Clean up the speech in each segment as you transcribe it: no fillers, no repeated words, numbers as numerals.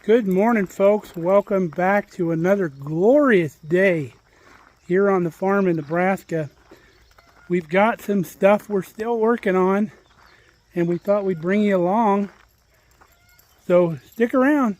Good morning, folks. Welcome back to another glorious day here on the farm in Nebraska. We've got some stuff we're still working on, and we thought we'd bring you along. So stick around.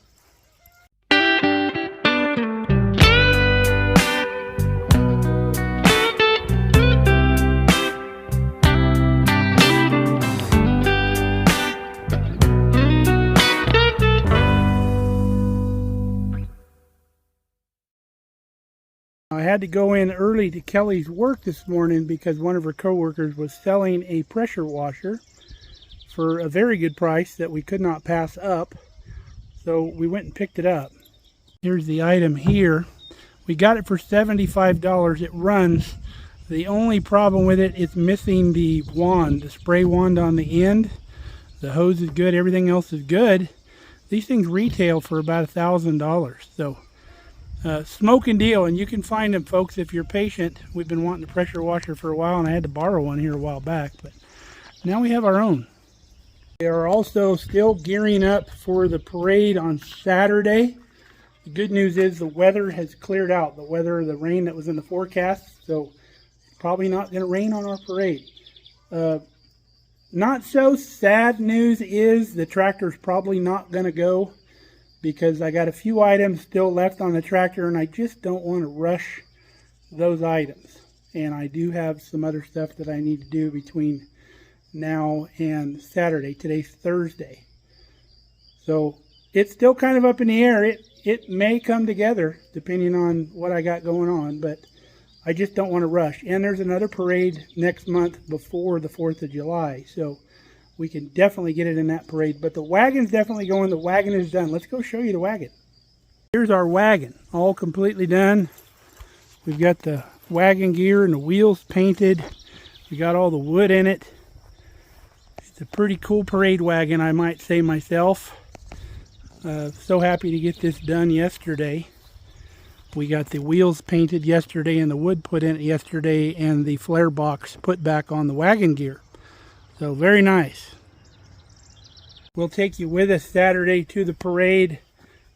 I had to go in early to Kelly's work this morning because one of her co-workers was selling a pressure washer for a very good price that we could not pass up. So we went and picked it up. Here's the item here. We got it for $75. It runs. The only problem with it is missing the wand, the spray wand on the end. The hose is good. Everything else is good. These things retail for about $1,000. So smoking deal, and you can find them, folks, if you're patient. We've been wanting a pressure washer for a while, and I had to borrow one here a while back, but now we have our own. We are also still gearing up for the parade on Saturday. The good news is the weather has cleared out. The rain that was in the forecast, so it's probably not going to rain on our parade. Not so sad news is the tractor's probably not going to go, because I got a few items still left on the tractor, and I just don't want to rush those items. And I do have some other stuff that I need to do between now and Saturday. Today's Thursday. So it's still kind of up in the air. It may come together depending on what I got going on, but I just don't want to rush. And there's another parade next month before the 4th of July. So we can definitely get it in that parade. But the wagon's definitely going. The wagon is done. Let's go show you the wagon. Here's our wagon, all completely done. We've got the wagon gear and the wheels painted. We got all the wood in it. It's a pretty cool parade wagon, I might say myself. So happy to get this done yesterday. We got the wheels painted yesterday and the wood put in it yesterday, and the flare box put back on the wagon gear. So very nice. We'll take you with us Saturday to the parade.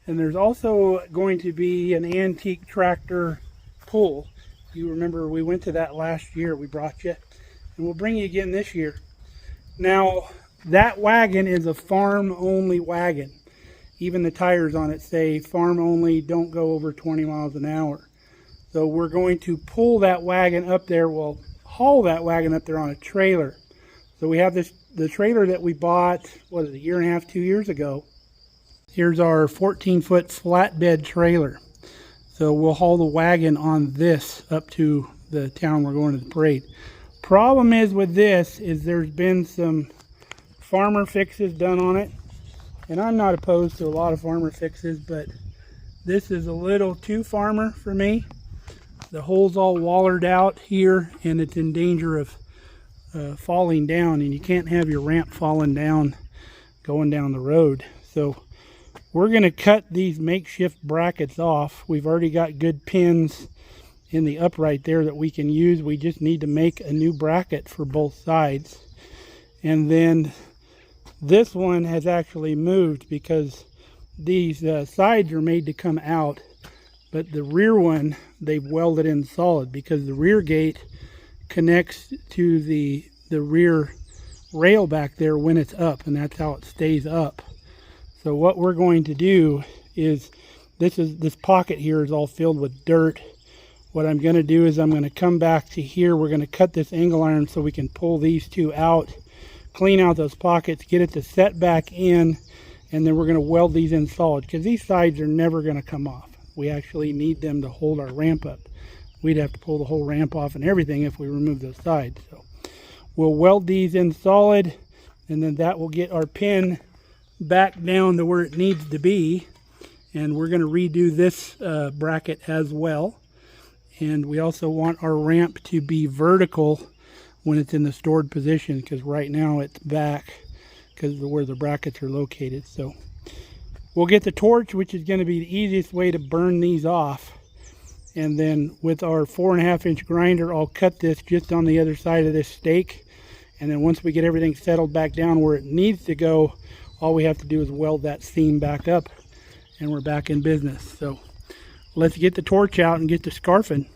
And there's also going to be an antique tractor pull. You remember we went to that last year. We brought you. And we'll bring you again this year. Now, that wagon is a farm-only wagon. Even the tires on it say farm-only, don't go over 20 miles an hour. So we're going to pull that wagon up there. We'll haul that wagon up there on a trailer. So we have the trailer that we bought, what is it, a year and a half, 2 years ago. Here's our 14-foot flatbed trailer. So we'll haul the wagon on this up to the town we're going to the parade. Problem is with this is there's been some farmer fixes done on it. And I'm not opposed to a lot of farmer fixes, but this is a little too farmer for me. The hole's all wallered out here, and it's in danger of falling down, and you can't have your ramp falling down going down the road. So we're going to cut these makeshift brackets off. We've already got good pins in the upright there that we can use. We just need to make a new bracket for both sides. And then this one has actually moved because these sides are made to come out, but the rear one they've welded in solid because the rear gate connects to the rear rail back there when it's up, and that's how it stays up. So what we're going to do is, this pocket here is all filled with dirt. What I'm going to do is I'm going to come back to here. We're going to cut this angle iron so we can pull these two out, clean out those pockets, get it to set back in, and then we're going to weld these in solid because these sides are never going to come off. We actually need them to hold our ramp up. We'd have to pull the whole ramp off and everything if we remove those sides. So we'll weld these in solid, and then that will get our pin back down to where it needs to be. And we're going to redo this bracket as well. And we also want our ramp to be vertical when it's in the stored position, because right now it's back because of where the brackets are located. So we'll get the torch, which is going to be the easiest way to burn these off. And then with our 4.5-inch grinder, I'll cut this just on the other side of this stake. And then once we get everything settled back down where it needs to go, all we have to do is weld that seam back up. and we're back in business. So let's get the torch out and get to scarfing.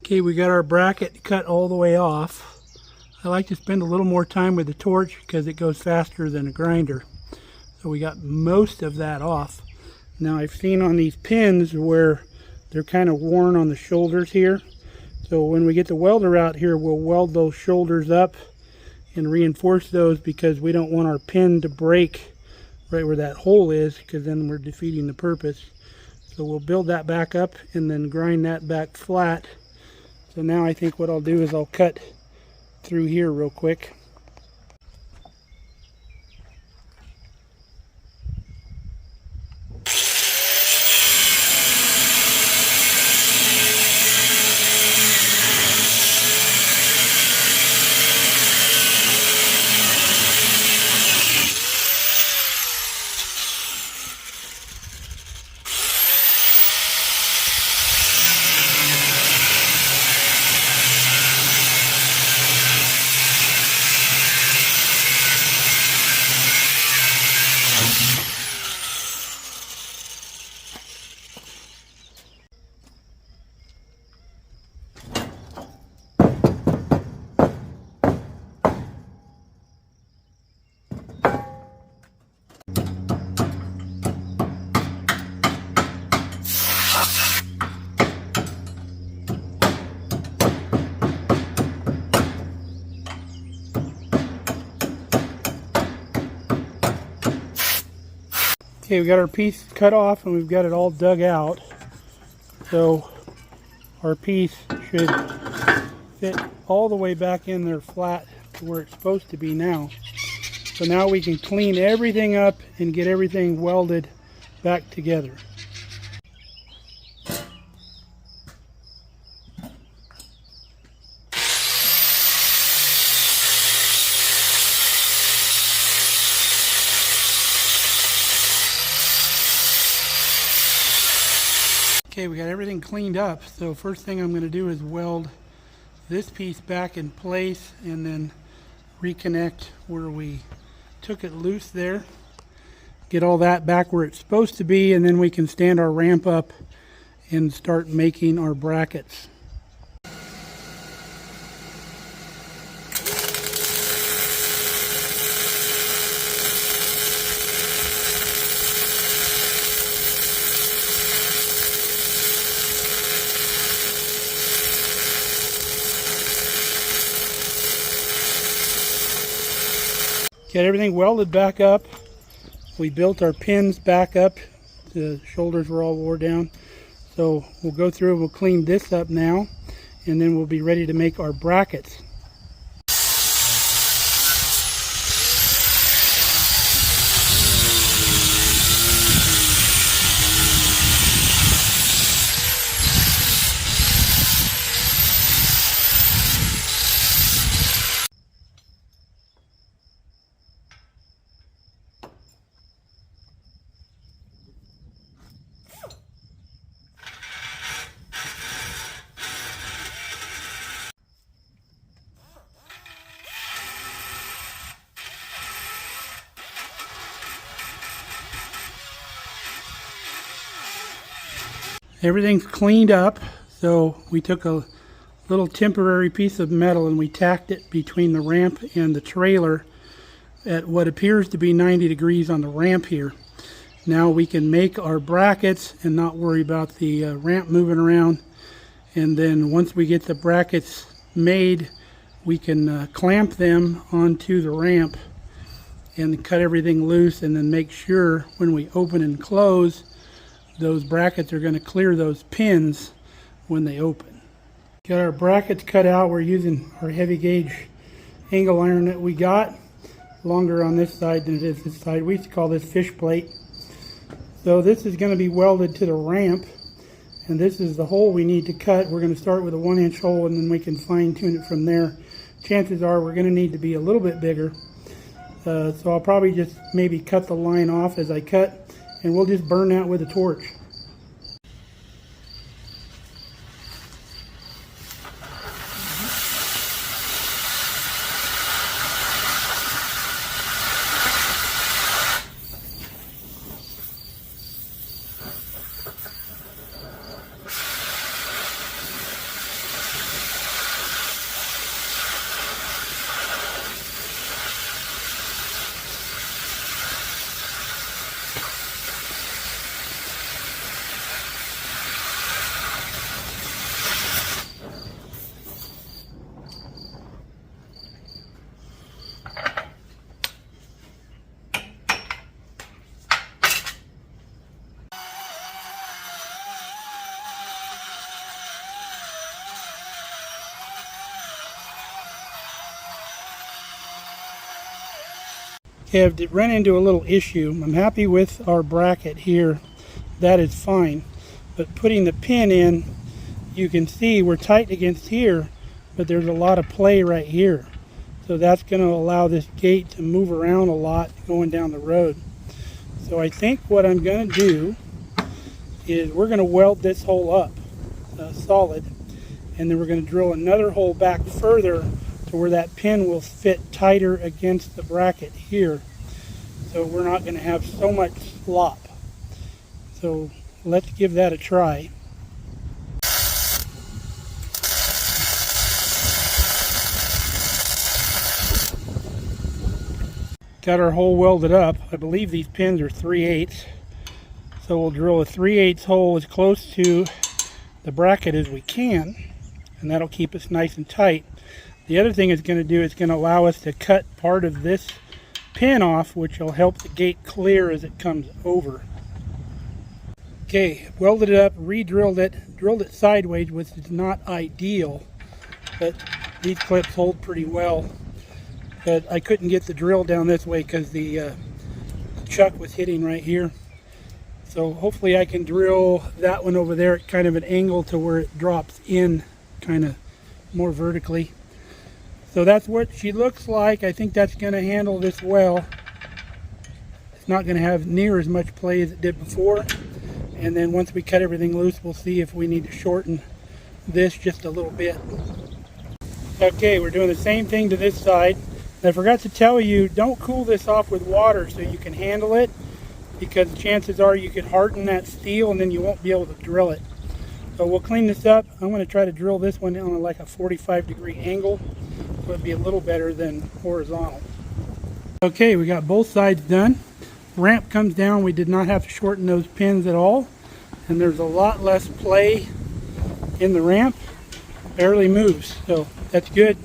Okay, we got our bracket cut all the way off. I like to spend a little more time with the torch because it goes faster than a grinder. So we got most of that off. Now I've seen on these pins where they're kind of worn on the shoulders here. So when we get the welder out here, we'll weld those shoulders up and reinforce those because we don't want our pin to break right where that hole is, because then we're defeating the purpose. So we'll build that back up and then grind that back flat. So now I think what I'll do is I'll cut through here real quick. Okay, we got our piece cut off and we've got it all dug out. So our piece should fit all the way back in there flat to where it's supposed to be now. So now we can clean everything up and get everything welded back together. Okay, we got everything cleaned up. So first thing I'm going to do is weld this piece back in place and then reconnect where we took it loose there. Get all that back where it's supposed to be, and then we can stand our ramp up and start making our brackets. Get everything welded back up. We built our pins back up. The shoulders were all wore down. So we'll go through and we'll clean this up now, and then we'll be ready to make our brackets. Everything's cleaned up, so we took a little temporary piece of metal and we tacked it between the ramp and the trailer at what appears to be 90 degrees on the ramp here. Now we can make our brackets and not worry about the ramp moving around. And then once we get the brackets made, we can clamp them onto the ramp and cut everything loose, and then make sure when we open and close, those brackets are going to clear those pins when they open. Got our brackets cut out. We're using our heavy gauge angle iron that we got. Longer on this side than it is this side. We used to call this fish plate. So this is going to be welded to the ramp, and this is the hole we need to cut. We're going to start with a 1-inch hole, and then we can fine tune it from there chances are we're going to need to be a little bit bigger. So I'll probably just maybe cut the line off as I cut, and we'll just burn that with a torch. Okay, I've run into a little issue. I'm happy with our bracket here. That is fine. But putting the pin in, you can see we're tight against here, but there's a lot of play right here. So that's going to allow this gate to move around a lot going down the road. So I think what I'm going to do is we're going to weld this hole up solid, and then we're going to drill another hole back further to where that pin will fit tighter against the bracket here, so we're not going to have so much slop. So let's give that a try. Got our hole welded up. I believe these pins are 3/8, so we'll drill a 3/8 hole as close to the bracket as we can, and that'll keep us nice and tight. The other thing it's going to do is going to allow us to cut part of this pin off, which will help the gate clear as it comes over. Okay, welded it up, re-drilled it, drilled it sideways, which is not ideal, but these clips hold pretty well. But I couldn't get the drill down this way because the chuck was hitting right here. So hopefully I can drill that one over there at kind of an angle to where it drops in kind of more vertically. So that's what she looks like. I think that's going to handle this well. It's not going to have near as much play as it did before. And then once we cut everything loose, we'll see if we need to shorten this just a little bit. Okay, we're doing the same thing to this side. And I forgot to tell you, don't cool this off with water so you can handle it, because chances are you could harden that steel and then you won't be able to drill it. So we'll clean this up. I'm going to try to drill this one on like a 45-degree angle, so it'll be a little better than horizontal. Okay, we got both sides done. Ramp comes down. We did not have to shorten those pins at all, and there's a lot less play in the ramp. Barely moves, so that's good.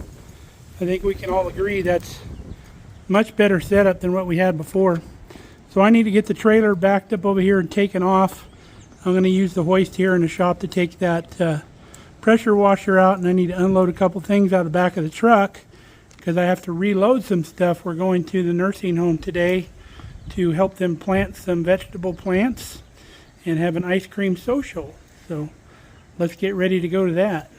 I think we can all agree that's much better setup than what we had before. So I need to get the trailer backed up over here and taken off. I'm going to use the hoist here in the shop to take that pressure washer out, and I need to unload a couple things out of the back of the truck because I have to reload some stuff. We're going to the nursing home today to help them plant some vegetable plants and have an ice cream social. So let's get ready to go to that.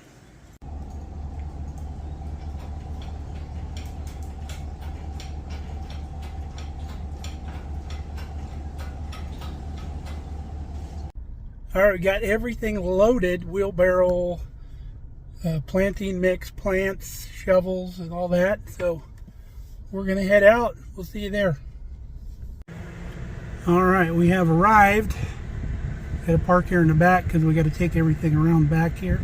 All right, we got everything loaded, wheelbarrow, planting mix, plants, shovels, and all that. So we're going to head out. We'll see you there. All right, we have arrived. Got to park here in the back because we got to take everything around back here.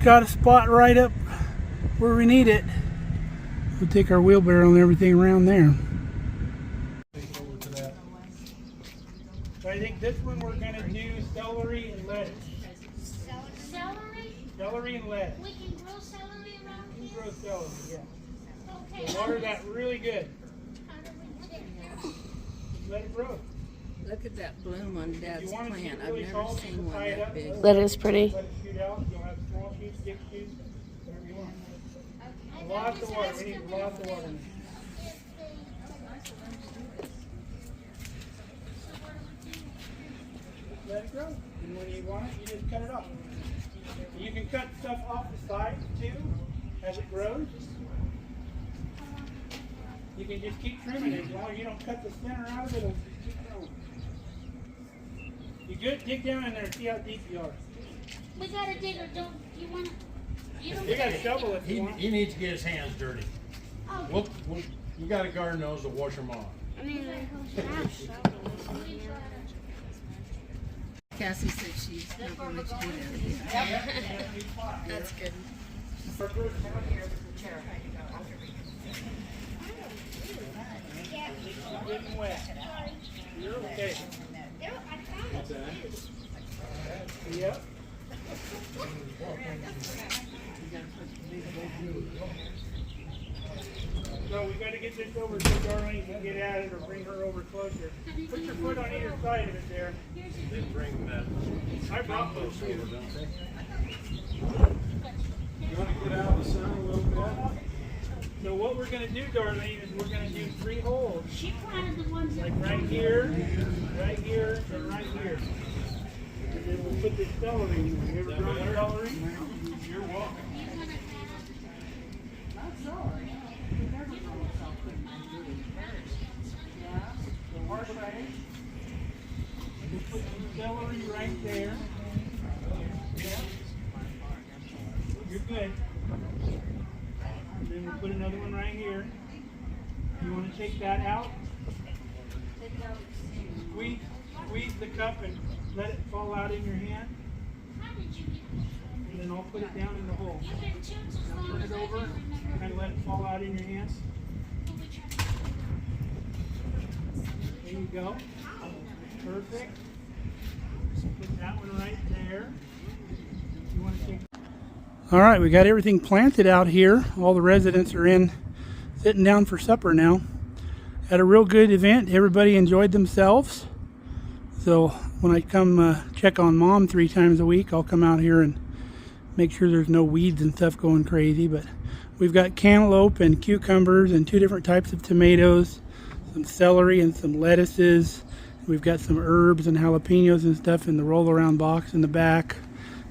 Got a spot right up where we need it. We'll take our wheelbarrow and everything around there. So I think this one we're going to do celery and lettuce. Celery? Celery and lettuce. We can grow celery around We here? can grow celery, yeah. Okay. So water that really good. How do we do it? Let it grow. Look at that bloom on Dad's You want it to plant. get I've really never tall, seen you one tie it that up, big. That is pretty. Let it shoot out. You'll have small shoots, big shoots, whatever you want. Okay. Lots of water. We need lots of water. Let it grow. And when you want it, you just cut it off. You can cut stuff off the side too. as it grows. You can just keep trimming it as long as you don't cut the center out of it. It'll just keep growing. You good? Dig down in there and see how deep you are. We got a digger. Don't you want to? You don't You got a shovel if you want. He needs to get his hands dirty. Oh, You got a garden hose to wash them off. I mean, Cassie said she's helping me to do that. That's good. Getting wet. You're okay. there, I found it too. Yep. So we got to get this over so Darlene can get at it or bring her over closer. Put your foot on either side of it there. Didn't bring that. I brought those over, here. don't they? You want to get out of the sun a little bit? So what we're going to do, Darlene, is we're going to do 3 holes. She planted the ones Like right here, and right here. And then we'll put this celery in there. You ever grown celery? You're welcome. We'll put some celery right there. You're good. And then we'll put another one right here. You want to take that out? Squeeze the cup and let it fall out in your hand. How did you get it? And then I'll put it down in the hole. You've been tuned as long Turn as it I over can remember. and let it fall out in your hand. There you go. Perfect. Put that one right there. You want to take. All right, we got everything planted out here. All the residents are in, sitting down for supper now. Had a real good event. Everybody enjoyed themselves. So when I come check on Mom 3 times a week, I'll come out here and make sure there's no weeds and stuff going crazy. But we've got cantaloupe and cucumbers and 2 different types of tomatoes, some celery and some lettuces. We've got some herbs and jalapenos and stuff in the roll-around box in the back.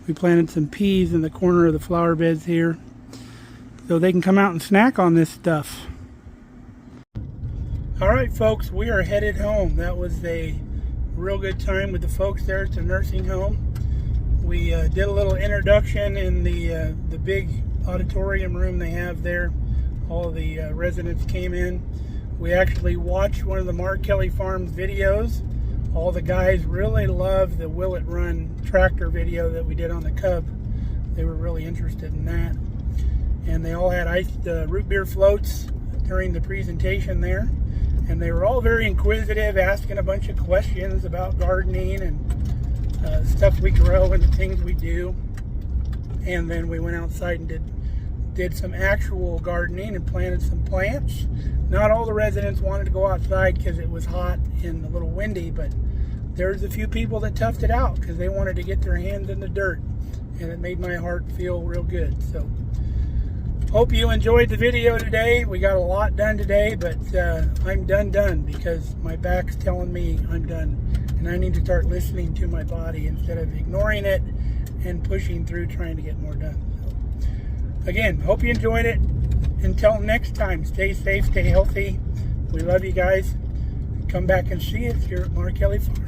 We planted some peas in the corner of the flower beds here, so they can come out and snack on this stuff. All right, folks, we are headed home. That was a real good time with the folks there at the nursing home. We did a little introduction in the big auditorium room they have there. All the residents came in. We actually watched one of the Markelly Farm videos. All the guys really loved the Will It Run tractor video that we did on the Cub. They were really interested in that. And they all had iced root beer floats during the presentation there. And they were all very inquisitive, asking a bunch of questions about gardening and stuff we grow and the things we do. And then we went outside and did some actual gardening and planted some plants. Not all the residents wanted to go outside because it was hot and a little windy, but there's a few people that toughed it out because they wanted to get their hands in the dirt, and it made my heart feel real good. So hope you enjoyed the video today. We got a lot done today, but I'm done because my back's telling me I'm done, and I need to start listening to my body instead of ignoring it and pushing through trying to get more done. So, again, hope you enjoyed it. Until next time, stay safe, stay healthy. We love you guys. Come back and see us here at Markelly Farm.